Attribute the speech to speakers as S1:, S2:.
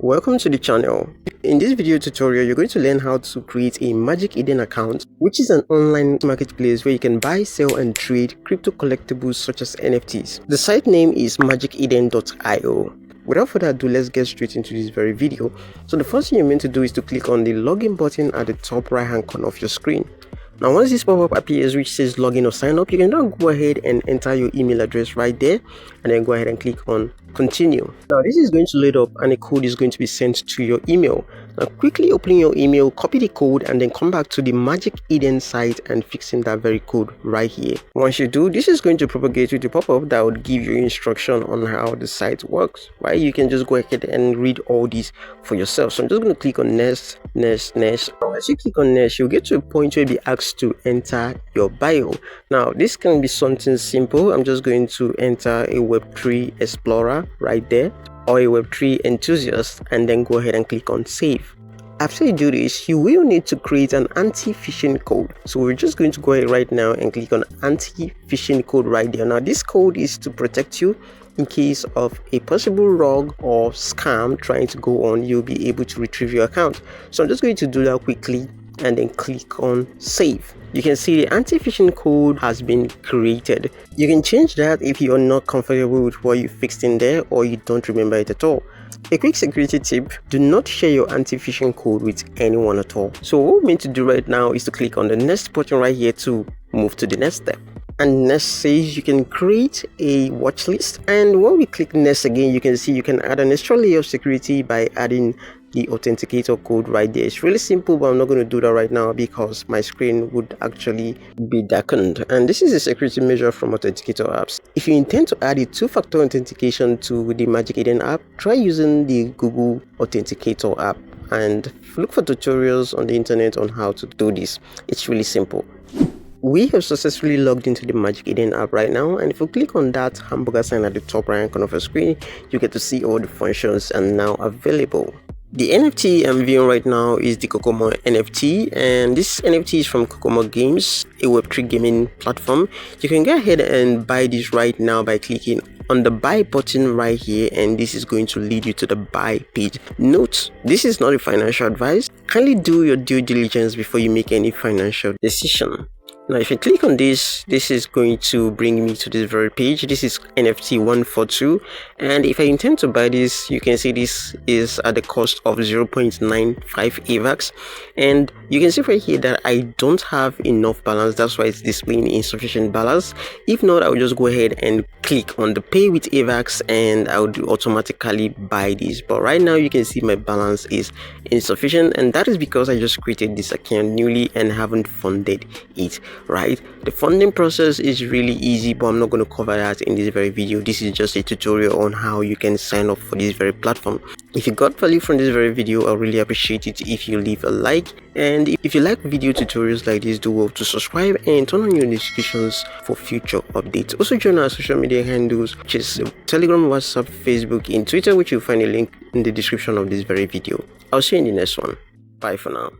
S1: Welcome to the channel. In this video tutorial, you're going to learn how to create a Magic Eden account, which is an online marketplace where you can buy, sell, and trade crypto collectibles such as NFTs. The site name is magiceden.io. Without further ado, let's get straight into this very video. So the first thing you're meant to do is to click on the login button at the top right hand corner of your screen. Now once this pop-up appears which says login or sign up, you can now go ahead and enter your email address right there and then go ahead and click on continue. Now this is going to load up and a code is going to be sent to your email. Now quickly open your email, copy the code, and then come back to the Magic Eden site and fixing that very code right here. Once you do, this is going to propagate with the pop-up that would give you instruction on how the site works, right? You can just go ahead and read all these for yourself. So I'm just going to click on next. As you click on next, you'll get to a point where you'll be asked to enter your bio. Now this can be something simple. I'm just going to enter a Web3 explorer right there, or a Web3 enthusiast, and then go ahead and click on save. After you do this, you will need to create an anti-phishing code. So we're just going to go ahead right now and click on anti-phishing code right there. Now this code is to protect you in case of a possible rogue or scam trying to go on. You'll be able to retrieve your account. So I'm just going to do that quickly and then click on save. You can see the anti-phishing code has been created. You can change that if you're not comfortable with what you fixed in there or you don't remember it at all. A quick security tip: do not share your anti-phishing code with anyone at all. So what we're meant to do right now is to click on the next button right here to move to the next step. And next says you can create a watch list, and when we click next again, you can see you can add an extra layer of security by adding the authenticator code right there. It's really simple, but I'm not going to do that right now because my screen would actually be darkened. And this is a security measure from authenticator apps. If you intend to add a two-factor authentication to the Magic Eden app, try using the Google Authenticator app and look for tutorials on the internet on how to do this. It's really simple. We have successfully logged into the Magic Eden app right now, and if you click on that hamburger sign at the top right hand corner of your screen, you get to see all the functions and now available. The NFT I'm viewing right now is the Kokomo NFT, and this NFT is from Kokomo Games, a Web3 gaming platform. You can go ahead and buy this right now by clicking on the buy button right here, and this is going to lead you to the buy page. Note, this is not a financial advice. Kindly do your due diligence before you make any financial decision. Now if you click on this is going to bring me to this very page. This is NFT 142, and if I intend to buy this, you can see this is at the cost of 0.95 AVAX, and you can see right here that I don't have enough balance. That's why it's displaying insufficient balance. If not, I will just go ahead and click on the pay with AVAX and I would automatically buy this. But right now you can see my balance is insufficient, and that is because I just created this account newly and haven't funded it. Right, the funding process is really easy, but I'm not going to cover that in this very video. This is just a tutorial on how you can sign up for this very platform. If you got value from this very video, I really appreciate it if you leave a like, and if you like video tutorials like this, do well to subscribe and turn on your notifications for future updates. Also join our social media handles, which is Telegram, WhatsApp, Facebook, and Twitter, which you'll find a link in the description of this very video. I'll see you in the next one. Bye for now.